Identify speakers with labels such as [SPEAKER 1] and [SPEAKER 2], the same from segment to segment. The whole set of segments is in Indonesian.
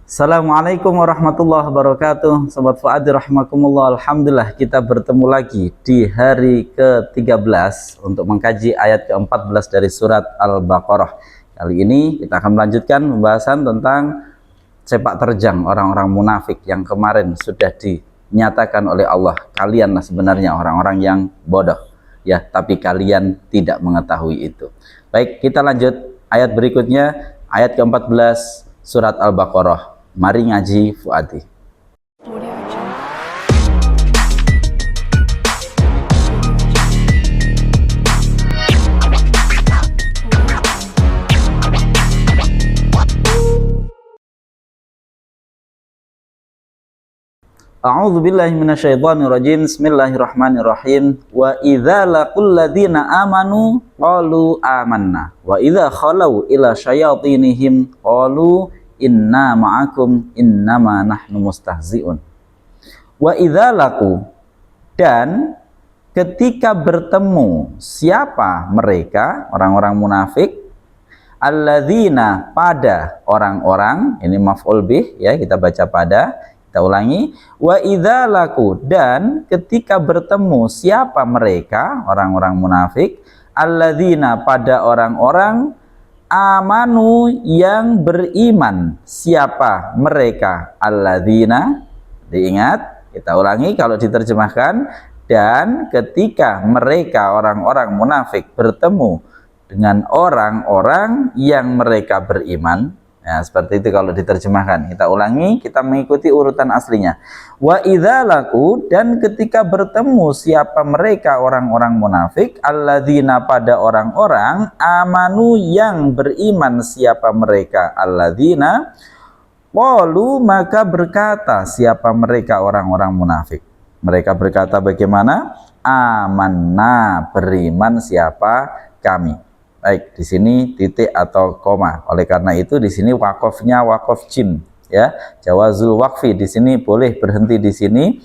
[SPEAKER 1] Assalamualaikum warahmatullahi wabarakatuh. Sobat Fuadi rahimakumullah. Alhamdulillah kita bertemu lagi di hari ke-13 untuk mengkaji ayat ke-14 dari surat Al-Baqarah. Kali ini kita akan melanjutkan pembahasan tentang sepak terjang orang-orang munafik yang kemarin sudah dinyatakan oleh Allah. Kalianlah sebenarnya orang-orang yang bodoh, ya, tapi kalian tidak mengetahui itu. Baik, kita lanjut ayat berikutnya, ayat ke-14 surat Al-Baqarah. Mari ngaji Fuadi. A'udzu billahi minasyaitonir rajim. Bismillahirrahmanirrahim. Wa idza laqul ladzina amanu qalu amanna wa idza khalau ila syayatinihim qalu inna ma'akum innama nahnu mustahzi'un. Wa idza laqu, dan ketika bertemu siapa mereka, orang-orang munafik, alladzina, pada orang-orang, ini maf'ul bih, ya, kita baca pada. Kita ulangi, wa idza laku, dan ketika bertemu siapa mereka, orang-orang munafik, alladzina, pada orang-orang, amanu, yang beriman, siapa mereka, alladzina, diingat, kita ulangi kalau diterjemahkan, dan ketika mereka orang-orang munafik bertemu dengan orang-orang yang mereka beriman. Ya, seperti itu kalau diterjemahkan. Kita ulangi, kita mengikuti urutan aslinya. Wa idza laku, dan ketika bertemu siapa mereka orang-orang munafik, alladzina, pada orang-orang, amanu, yang beriman, siapa mereka, alladzina, qalu, maka berkata siapa mereka orang-orang munafik. Mereka berkata bagaimana? Amanna, beriman siapa kami. Baik, di sini titik atau koma. Oleh karena itu di sini wakofnya wakof jim, ya. Jawazul wakfi di sini boleh berhenti di sini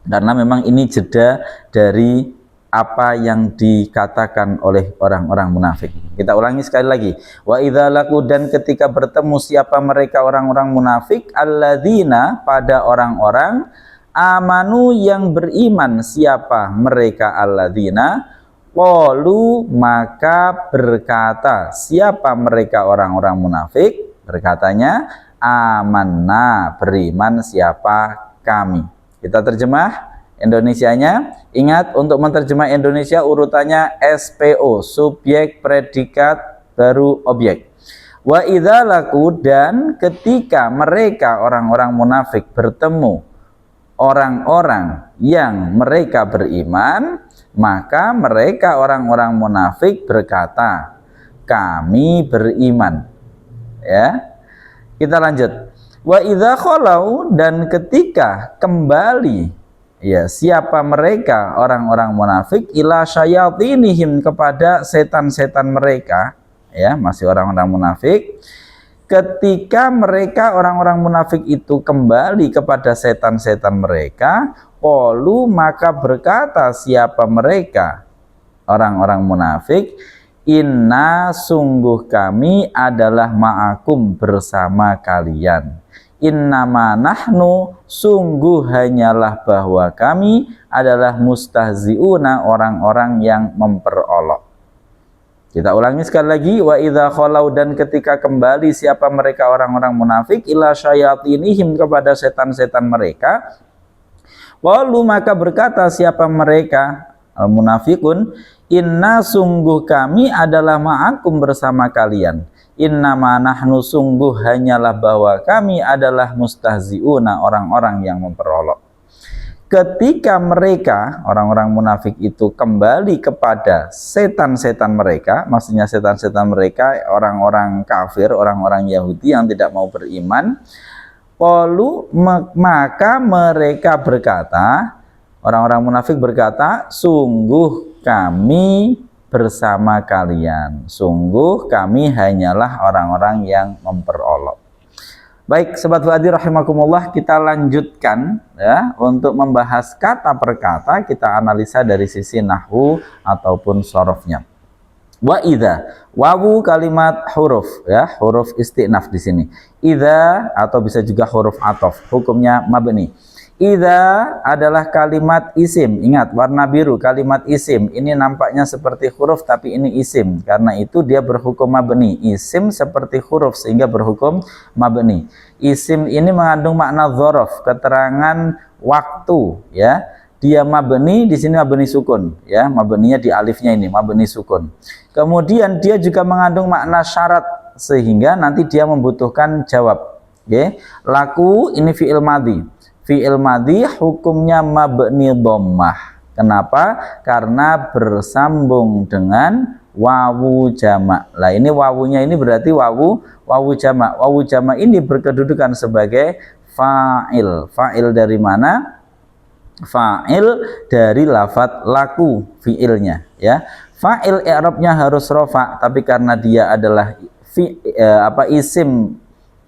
[SPEAKER 1] karena memang ini jeda dari apa yang dikatakan oleh orang-orang munafik. Kita ulangi sekali lagi. Wa idza laku, dan ketika bertemu siapa mereka orang-orang munafik, alladzina, pada orang-orang, amanu, yang beriman, siapa mereka alladzina, qalu, maka berkata siapa mereka orang-orang munafik, berkatanya amanna, beriman siapa kami. Kita terjemah Indonesianya. Ingat, untuk menerjemah Indonesia urutannya SPO, subjek, predikat, baru objek. Wa idza laku, dan ketika mereka orang-orang munafik bertemu orang-orang yang mereka beriman, maka mereka orang-orang munafik berkata, kami beriman. Ya, kita lanjut. Wa idza khalau, dan ketika kembali, ya, siapa mereka orang-orang munafik, ila syayatinihim, kepada setan-setan mereka, ya, masih orang-orang munafik. Ketika mereka orang-orang munafik itu kembali kepada setan-setan mereka, qalu, maka berkata siapa mereka orang-orang munafik, inna, sungguh kami adalah ma'akum, bersama kalian. Innama nahnu, sungguh hanyalah bahwa kami adalah mustahziuna, orang-orang yang memperolok. Kita ulangi sekali lagi. Wa idza khalau, dan ketika kembali siapa mereka orang-orang munafik, ila syayatinihim, kepada setan-setan mereka, qalu, maka berkata siapa mereka al-munafikun, inna, sungguh kami adalah ma'akum, bersama kalian. Innama nahnu, sungguh hanyalah bahwa kami adalah mustahziuna, orang-orang yang memperolok. Ketika mereka orang-orang munafik itu kembali kepada setan-setan mereka, maksudnya setan-setan mereka orang-orang kafir, orang-orang Yahudi yang tidak mau beriman, qalu, maka mereka berkata, orang-orang munafik berkata, sungguh kami bersama kalian, sungguh kami hanyalah orang-orang yang memperolok. Baik, Sobat Fuadi rahimakumullah, kita lanjutkan, ya, untuk membahas kata per kata. Kita analisa dari sisi nahwu ataupun sorofnya. Wa idza, wawu kalimat huruf ya, huruf istinaf di sini. Idza atau bisa juga huruf ataf, hukumnya mabni. Idza adalah kalimat isim. Ingat, warna biru kalimat isim. Ini nampaknya seperti huruf tapi ini isim. Karena itu dia berhukum mabni. Isim seperti huruf sehingga berhukum mabni. Isim ini mengandung makna dzaraf, keterangan waktu ya. Dia mabni, di sini mabni sukun ya, mabninya di alifnya ini mabni sukun. Kemudian dia juga mengandung makna syarat sehingga nanti dia membutuhkan jawab. Oke, laku ini fi'il madhi. Fi'il madhi hukumnya mabni dhammah. Kenapa? Karena bersambung dengan wawu jamak. Lah ini wawunya ini berarti wawu jamak. Wawu jamak ini berkedudukan sebagai fa'il. Fa'il dari mana? Fa'il dari lafadz laku, fi'ilnya ya. Fa'il i'rabnya harus rofa, tapi karena dia adalah isim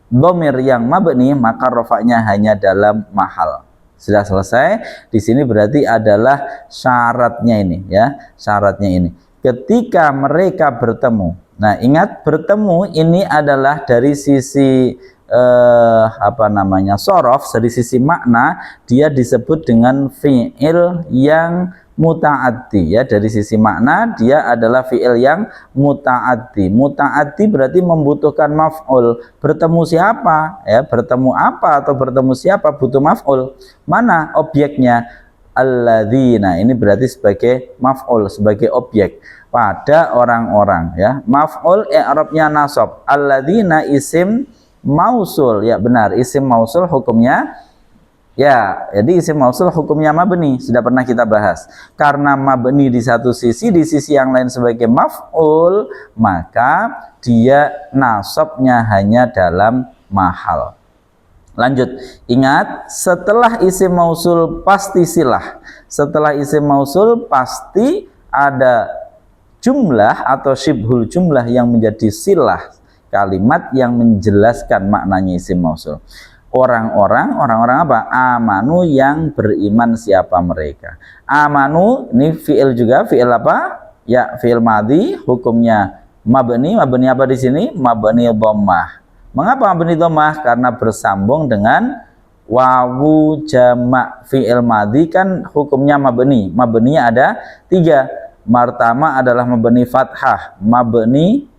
[SPEAKER 1] dhamir yang mabni, maka rofaknya hanya dalam mahal. Sudah selesai. Di sini berarti adalah syaratnya ini ya, syaratnya ini. Ketika mereka bertemu. Nah, ingat bertemu ini adalah dari sisi sorof, dari sisi makna dia disebut dengan fi'il yang muta'addi ya. Dari sisi makna dia adalah fi'il yang muta'addi. Muta'addi berarti membutuhkan maf'ul. Bertemu siapa ya, bertemu apa atau bertemu siapa butuh maf'ul. Mana objeknya? Alladzina, ini berarti sebagai maf'ul, sebagai objek pada orang-orang ya. Maf'ul i'rabnya nasab. Alladzina isim mausul ya, benar, isim mausul hukumnya ya, jadi isim mausul hukumnya mabni, sudah pernah kita bahas. Karena mabni di satu sisi, di sisi yang lain sebagai maf'ul, maka dia nasabnya hanya dalam mahal. Lanjut, ingat setelah isim mausul pasti silah. Setelah isim mausul pasti ada jumlah atau syibhul jumlah yang menjadi silah, kalimat yang menjelaskan maknanya isim mausul. Orang-orang apa? Amanu, yang beriman siapa mereka. Amanu ini fi'il juga, fi'il apa? Ya, fi'il madhi, hukumnya mabni. Mabni apa di sini? Mabni dhammah. Mengapa mabni dhammah? Karena bersambung dengan wawu jamak. Fi'il madhi kan hukumnya mabni. Mabninya ada 3. Pertama adalah mabni fathah, mabni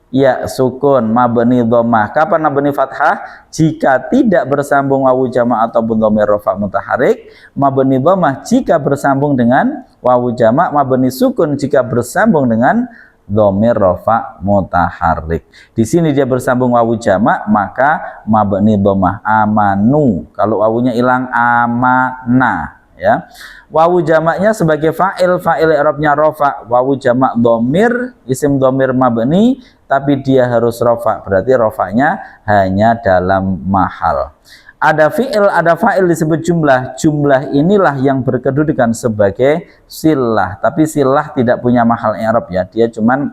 [SPEAKER 1] ya sukun, mabni dhammah. Kapan mabni fathah? Jika tidak bersambung wawu jamak ataupun dhamir rafa mutaharik. Mabni dhammah jika bersambung dengan wawu jamak. Mabni sukun jika bersambung dengan dhamir rafa mutaharik. Di sini dia bersambung wawu jamak, maka mabni dhammah. Amanu, kalau wawunya hilang amana ya. Wawu jamaknya sebagai fa'il, fa'il i'rabnya rafa. Wawu jamak dhamir, isim dhamir mabni, tapi dia harus rafa, berarti rafanya hanya dalam mahal. Ada fi'il, ada fa'il disebut jumlah. Jumlah inilah yang berkedudukan sebagai silah, tapi silah tidak punya mahal i'rab ya, dia cuman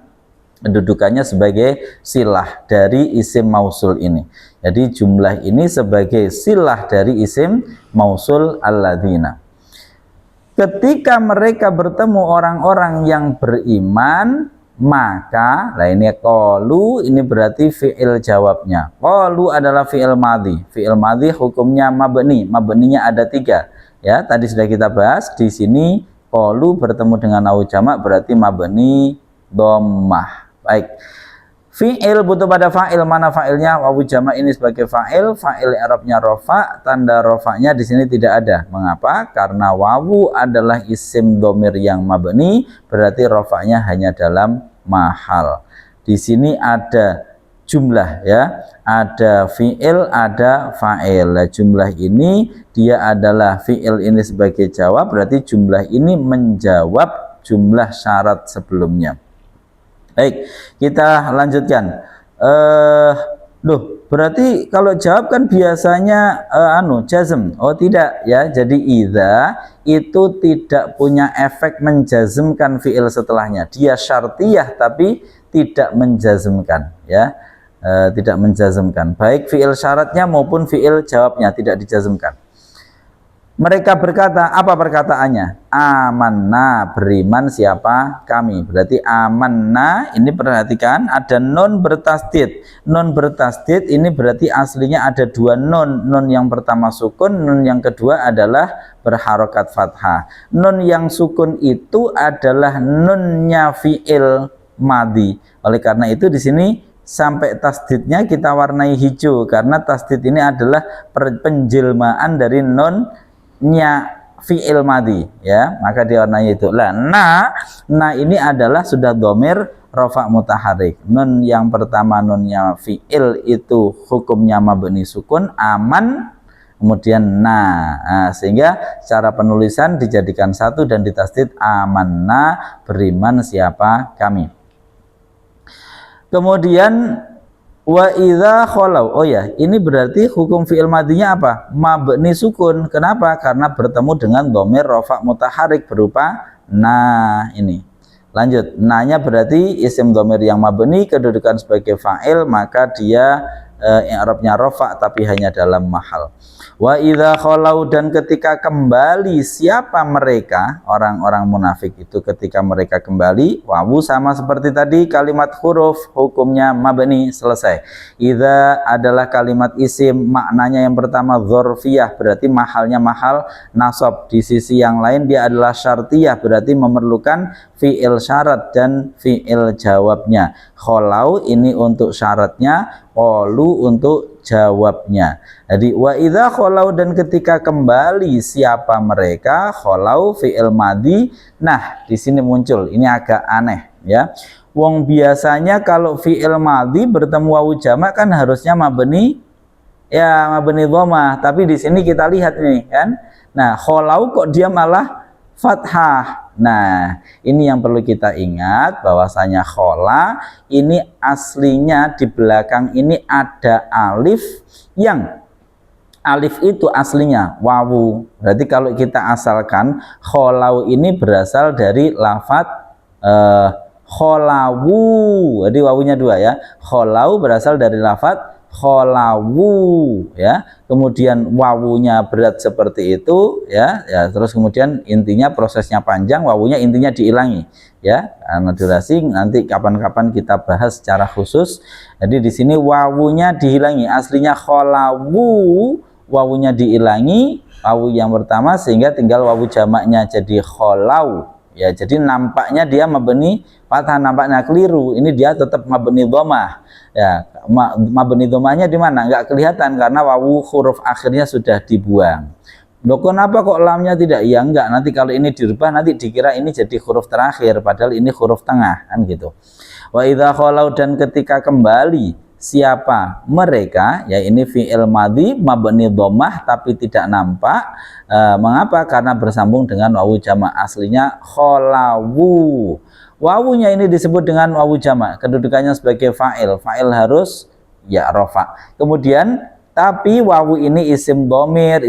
[SPEAKER 1] kedudukannya sebagai silah dari isim mausul ini. Jadi jumlah ini sebagai silah dari isim mausul alladzina. Ketika mereka bertemu orang-orang yang beriman, maka, nah ini qalu, ini berarti fi'il jawabnya. Qalu adalah fi'il madhi. Fi'il madhi hukumnya mabni. Mabninya ada 3. Ya, tadi sudah kita bahas. Di sini qalu bertemu dengan wawu jamak berarti mabni dhammah. Baik. Fi'il butuh pada fa'il, mana fa'ilnya? Wawu jamak ini sebagai fa'il, fa'il i'rabnya rafa, tanda rafanya di sini tidak ada. Mengapa? Karena wawu adalah isim dhamir yang mabni, berarti rafanya hanya dalam mahal. Di sini ada jumlah ya, ada fi'il, ada fa'il. Jumlah ini dia adalah fi'il ini sebagai jawab, berarti jumlah ini menjawab jumlah syarat sebelumnya. Baik, kita lanjutkan. Berarti kalau jawab kan biasanya jazm. Oh tidak ya. Jadi idza itu tidak punya efek menjazmkan fiil setelahnya. Dia syartiyah tapi tidak menjazmkan ya. Tidak menjazmkan. Baik fiil syaratnya maupun fiil jawabnya tidak dijazmkan. Mereka berkata, apa perkataannya? Amanna, beriman siapa? Kami. Berarti amanna, ini perhatikan ada nun bertasdid. Nun bertasdid ini berarti aslinya ada dua nun. Nun yang pertama sukun, nun yang kedua adalah berharokat fathah. Nun yang sukun itu adalah nunnya fi'il madhi. Oleh karena itu di sini sampai tasdidnya kita warnai hijau karena tasdid ini adalah penjelmaan dari nun nya fi'il madhi, ya, maka diwarnai itu. Lah na ini adalah sudah dhamir rafa mutaharrik. Nun yang pertama nunnya fi'il itu hukumnya mabni sukun, aman, kemudian nah, sehingga secara penulisan dijadikan satu dan ditasdid amanna, beriman siapa? Kami. Kemudian wa idza khalau, oh ya, ini berarti hukum fi'il madhinya apa? Mabni sukun. Kenapa? Karena bertemu dengan dhamir rafa mutaharrik berupa na ini. Lanjut, nanya berarti isim dhamir yang mabni, kedudukan sebagai fa'il, maka dia i'rabnya rafa tapi hanya dalam mahal. Wa idza khalau, dan ketika kembali siapa mereka? Orang-orang munafik itu ketika mereka kembali, wawu sama seperti tadi kalimat huruf, hukumnya mabni, selesai. Idza adalah kalimat isim, maknanya yang pertama dzarfiyah, berarti mahalnya mahal nasab. Di sisi yang lain dia adalah syartiyah, berarti memerlukan fi'il syarat dan fi'il jawabnya. Khalau ini untuk syaratnya, qalu untuk jawabnya. Jadi wa idza khalau, dan ketika kembali siapa mereka? Khalau fi'il madhi. Nah, di sini muncul ini agak aneh, ya. Wong biasanya kalau fi'il madhi bertemu wawu jamak kan harusnya mabni, ya, mabni dhammah, tapi di sini kita lihat nih kan. Nah, khalau kok dia malah fathah. Nah, ini yang perlu kita ingat bahwasanya khola ini aslinya di belakang ini ada alif, yang alif itu aslinya wawu. Berarti kalau kita asalkan kholau ini berasal dari lafadz kholawu. Jadi wawunya dua, ya. Kholau berasal dari lafadz kholawu, ya. Kemudian wawunya berat seperti itu, ya, terus kemudian intinya prosesnya panjang, wawunya intinya diilangi, ya, karena durasi nanti kapan-kapan kita bahas secara khusus. Jadi di sini wawunya dihilangi, aslinya kholawu, wawunya diilangi, wawu yang pertama, sehingga tinggal wawu jamaknya jadi kholau, ya. Jadi nampaknya dia mabni fathah, nampaknya keliru, ini dia tetap mabni dhammah, ya. Mabni dhammahnya di mana? Enggak kelihatan karena wawu huruf akhirnya sudah dibuang. Loh, kenapa kok lamnya tidak? Ya enggak, nanti kalau ini dirubah nanti dikira ini jadi huruf terakhir, padahal ini huruf tengah, kan gitu. Wa idza khalau, dan ketika kembali siapa mereka, ya, ini fi'il madhi mabni dhammah tapi tidak nampak. Mengapa? Karena bersambung dengan wawu jamak, aslinya kholawu. Wawunya ini disebut dengan wawu jamak, kedudukannya sebagai fa'il. Fa'il harus ya rafa. Kemudian tapi wawu ini isim dhamir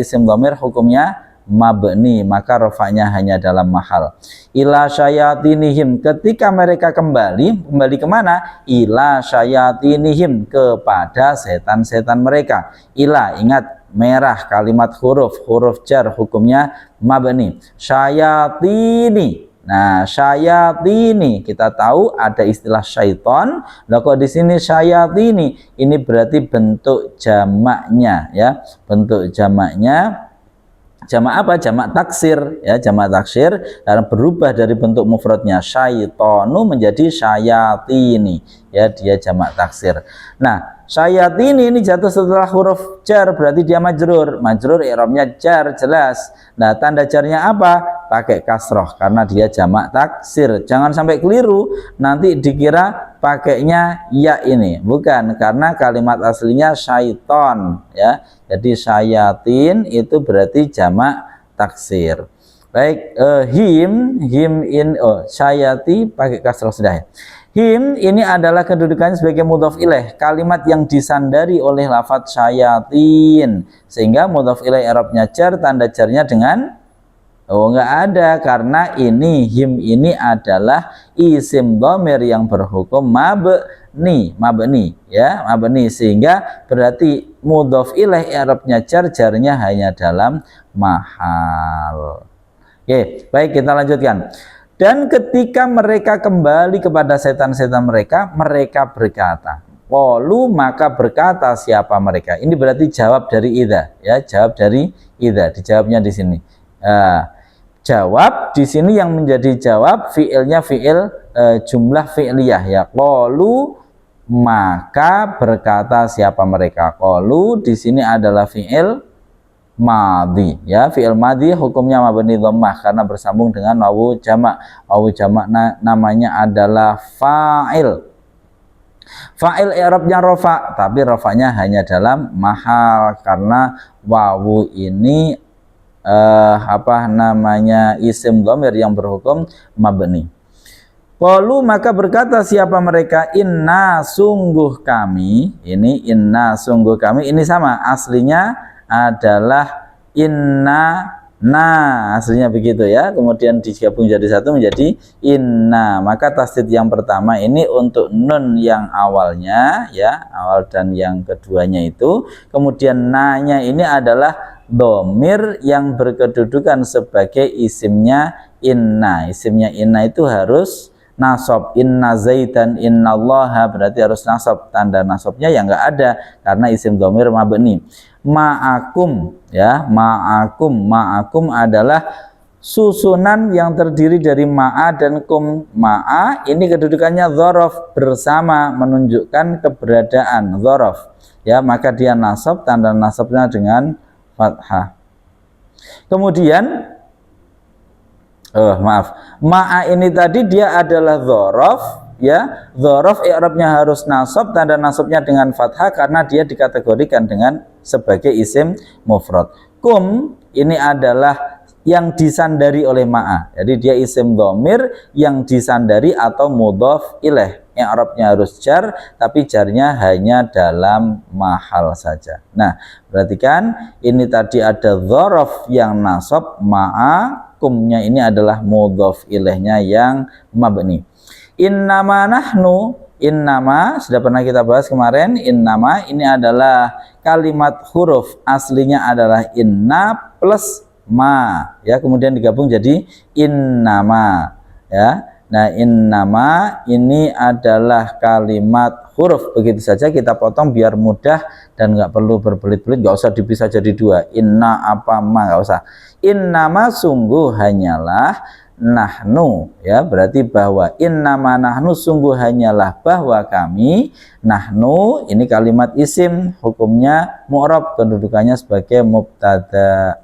[SPEAKER 1] hukumnya mabni, maka rafanya hanya dalam mahal. Ila syayatinihim, ketika mereka kembali kemana? Ila syayatinihim, kepada setan-setan mereka. Ila, ingat, merah kalimat huruf jar, hukumnya mabni. Syayatini. Nah, syayatini, kita tahu ada istilah syaiton. Nah, kok di sini syayatini, ini berarti bentuk jamaknya, ya. Bentuk jamaknya jamak apa? Jamak taksir, ya, jamak taksir, karena berubah dari bentuk mufradnya syaitonu menjadi syayatini, ya, dia jamak taksir. Nah, syayatini ini jatuh setelah huruf jar, berarti dia majrur. Majrur i'rabnya jar, jelas. Nah, tanda jarnya apa? Pakai kasroh karena dia jamak taksir. Jangan sampai keliru nanti dikira pakainya ya ini. Bukan, karena kalimat aslinya syaiton, ya. Jadi syayatin itu berarti jamak taksir. Baik, him syayati pakai kasroh sudah, ya. Him ini adalah kedudukannya sebagai mudhaf ilaih, kalimat yang disandari oleh lafadz syayatin, sehingga mudhaf ilaih i'rabnya jar, tanda jarnya dengan Oh, enggak ada, karena ini him ini adalah isim dhamir yang berhukum mabni, ya, mabni, sehingga berarti mudhof ilaih i'rabnya jarnya hanya dalam mahal. Oke, baik, kita lanjutkan. Dan ketika mereka kembali kepada setan-setan mereka, mereka berkata, qalu, maka berkata siapa mereka? Ini berarti jawab dari idza, ya, jawab dari idza, dijawabnya di sini. Jawab di sini yang menjadi jawab fiilnya fiil jumlah fi'liyah, ya. Qalu, maka berkata siapa mereka. Qalu di sini adalah fiil madhi, ya, fiil madhi hukumnya mabni dhammah karena bersambung dengan wawu jamak. Wawu jamak namanya adalah fa'il. Fa'il i'rabnya rafa, tapi rafanya hanya dalam mahal karena wawu ini isim dhamir yang berhukum mabni. Qalu, maka berkata siapa mereka, inna, sungguh kami. Ini inna, sungguh kami, ini sama, aslinya adalah inna aslinya begitu, ya, kemudian digabung jadi satu menjadi inna. Maka tasdid yang pertama ini untuk nun yang awalnya, ya, awal dan yang keduanya itu, kemudian nanya ini adalah dhamir yang berkedudukan sebagai isimnya inna. Isimnya inna itu harus nasab, inna zaitan innallaha, berarti harus nasab. Tanda nasabnya yang enggak ada karena isim dhamir mabni. Ma'akum, ya, ma'akum adalah susunan yang terdiri dari ma'a dan kum. Ma'a ini kedudukannya dzaraf, bersama, menunjukkan keberadaan dzaraf, ya, maka dia nasab, tanda nasabnya dengan fathah. Kemudian ma'a ini tadi dia adalah dzaraf, ya, dzaraf i'rabnya harus nasab, tanda nasabnya dengan fathah karena dia dikategorikan dengan sebagai isim mufrad. Kum ini adalah yang disandari oleh ma'a, jadi dia isim dhamir yang disandari atau mudhaf ilaih. I'rabnya harus jar, tapi jarnya hanya dalam mahal saja. Nah, perhatikan ini tadi ada dzaraf yang nasab, ma'a, kumnya ini adalah mudhaf ilaihnya yang mabni. Innama nahnu, innama sudah pernah kita bahas kemarin. Innama ini adalah kalimat huruf, aslinya adalah inna plus ma, ya, kemudian digabung jadi innama, ya. Nah, innama ini adalah kalimat huruf, begitu saja kita potong biar mudah dan nggak perlu berbelit-belit, nggak usah dipisah jadi dua, inna apa ma, nggak usah. Innama, sungguh hanyalah, nahnu, ya, berarti bahwa innama nahnu, sungguh hanyalah bahwa kami. Nahnu ini kalimat isim, hukumnya mu'rab, kedudukannya sebagai mubtada.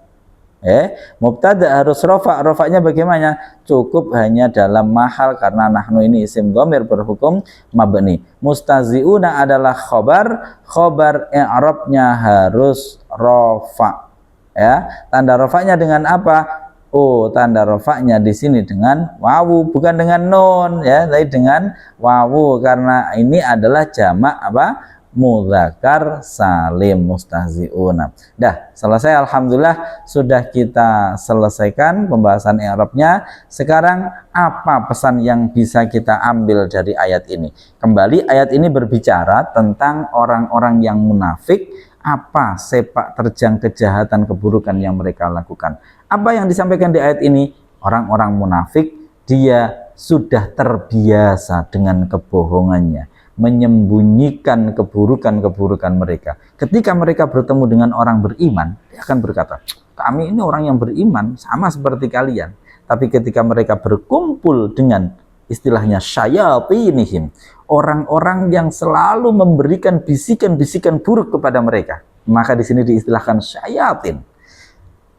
[SPEAKER 1] Mubtada harus rofa, rofanya bagaimana? Cukup hanya dalam mahal karena nahnu ini isim dhamir berhukum mabni. Mustaziuna adalah khobar i'rabnya harus rofa, ya. Tanda rofanya dengan apa? Oh, tanda rofanya di sini dengan wawu, bukan dengan nun, ya, tapi dengan wawu karena ini adalah jamak apa? Mudzakkar salim, mustahziuna. Dah selesai, alhamdulillah sudah kita selesaikan pembahasan i'rabnya. Sekarang apa pesan yang bisa kita ambil dari ayat ini? Kembali ayat ini berbicara tentang orang-orang yang munafik, apa sepak terjang kejahatan keburukan yang mereka lakukan. Apa yang disampaikan di ayat ini? Orang-orang munafik dia sudah terbiasa dengan kebohongannya, menyembunyikan keburukan-keburukan mereka. Ketika mereka bertemu dengan orang beriman, dia akan berkata, kami ini orang yang beriman, sama seperti kalian. Tapi ketika mereka berkumpul dengan istilahnya syayatinihim, orang-orang yang selalu memberikan bisikan-bisikan buruk kepada mereka, maka di sini diistilahkan syayatin.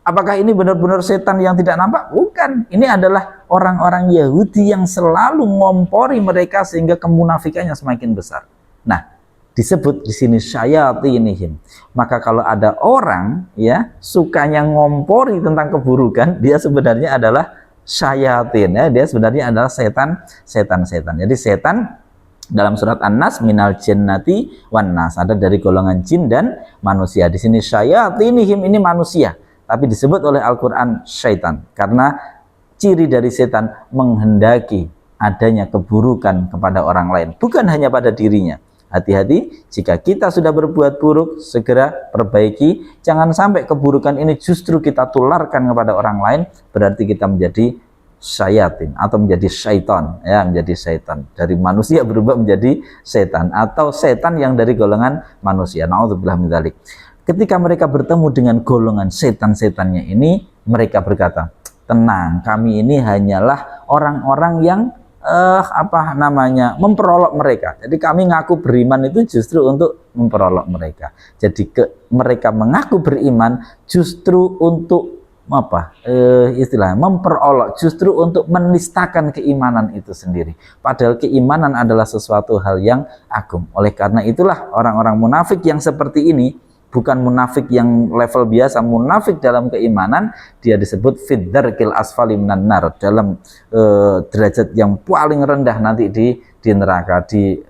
[SPEAKER 1] Apakah ini benar-benar setan yang tidak nampak? Bukan. Ini adalah orang-orang Yahudi yang selalu ngompori mereka sehingga kemunafikannya semakin besar. Nah, disebut di sini syayatinihim. Maka kalau ada orang, ya, sukanya ngompori tentang keburukan, dia sebenarnya adalah syayatin, ya. Dia sebenarnya adalah setan. Jadi setan dalam surat An-Nas minal jinnati wan nas, ada dari golongan jin dan manusia. Di sini syayatinihim ini manusia. tapi disebut oleh Al-Quran syaitan, karena ciri dari setan menghendaki adanya keburukan kepada orang lain, bukan hanya pada dirinya. Hati-hati, jika kita sudah berbuat buruk, segera perbaiki. Jangan sampai keburukan ini justru kita tularkan kepada orang lain, berarti kita menjadi syayatin atau menjadi syaitan, ya, menjadi syaitan. Dari manusia berubah menjadi setan, atau setan yang dari golongan manusia. Na'udzubillah min dzalik. Ketika mereka bertemu dengan golongan setan-setannya ini, mereka berkata, tenang, kami ini hanyalah orang-orang yang memperolok mereka. Jadi kami ngaku beriman itu justru untuk memperolok mereka. Jadi mereka mengaku beriman justru untuk istilahnya memperolok, justru untuk menistakan keimanan itu sendiri. Padahal keimanan adalah sesuatu hal yang agung. Oleh karena itulah orang-orang munafik yang seperti ini bukan munafik yang level biasa, munafik dalam keimanan, dia disebut fid-dzarkil asfali minan nar, dalam derajat yang paling rendah nanti di neraka, di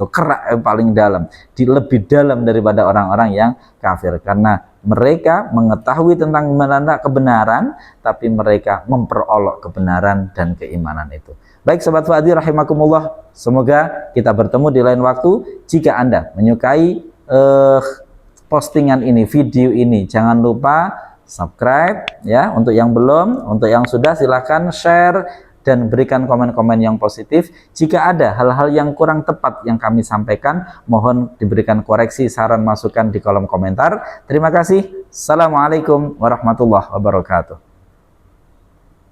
[SPEAKER 1] kerak paling dalam, di lebih dalam daripada orang-orang yang kafir, karena mereka mengetahui tentang kebenaran, tapi mereka memperolok kebenaran dan keimanan itu. Baik sahabat Fuadi rahimakumullah, semoga kita bertemu di lain waktu. Jika Anda menyukai postingan ini, video ini, jangan lupa subscribe ya, untuk yang belum. Untuk yang sudah silahkan share dan berikan komen-komen yang positif. Jika ada hal-hal yang kurang tepat yang kami sampaikan, mohon diberikan koreksi, saran, masukan di kolom komentar. Terima kasih. Assalamualaikum warahmatullahi wabarakatuh.